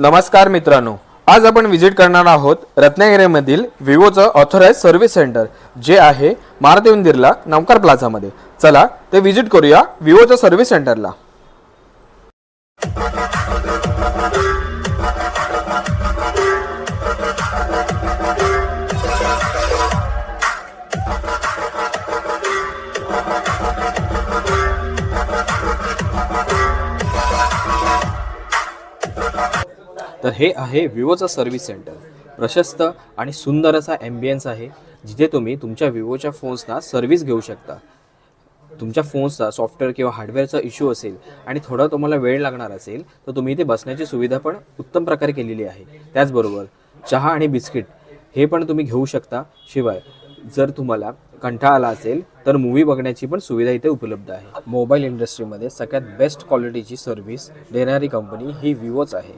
नमस्कार मित्रांनो, आज आपण विजिट करणार आहोत रत्नागिरीमधील विवोचं ऑथराइज सर्व्हिस सेंटर जे आहे मारुती मंदिरला नवकार प्लाझामध्ये. चला ते विजिट करूया विवोच्या सर्व्हिस सेंटरला. तर हे आहे विवोचं सर्व्हिस सेंटर. प्रशस्त आणि सुंदर असा ॲम्बियन्स आहे जिथे तुम्ही तुमच्या विवोच्या फोन्सना सर्व्हिस घेऊ शकता. तुमच्या फोन्सचा सॉफ्टवेअर किंवा हार्डवेअरचा इश्यू असेल आणि थोडा तुम्हाला वेळ लागणार असेल तर तुम्ही इथे बसण्याची सुविधा पण उत्तम प्रकारे केलेली आहे. त्याचबरोबर चहा आणि बिस्किट हे पण तुम्ही घेऊ शकता. शिवाय जर तुम्हाला कंटाळा आला असेल तर मूव्ही बघण्याची पण सुविधा इथे उपलब्ध आहे. मोबाईल इंडस्ट्रीमध्ये सगळ्यात बेस्ट क्वालिटीची सर्व्हिस देणारी कंपनी ही विवोच आहे.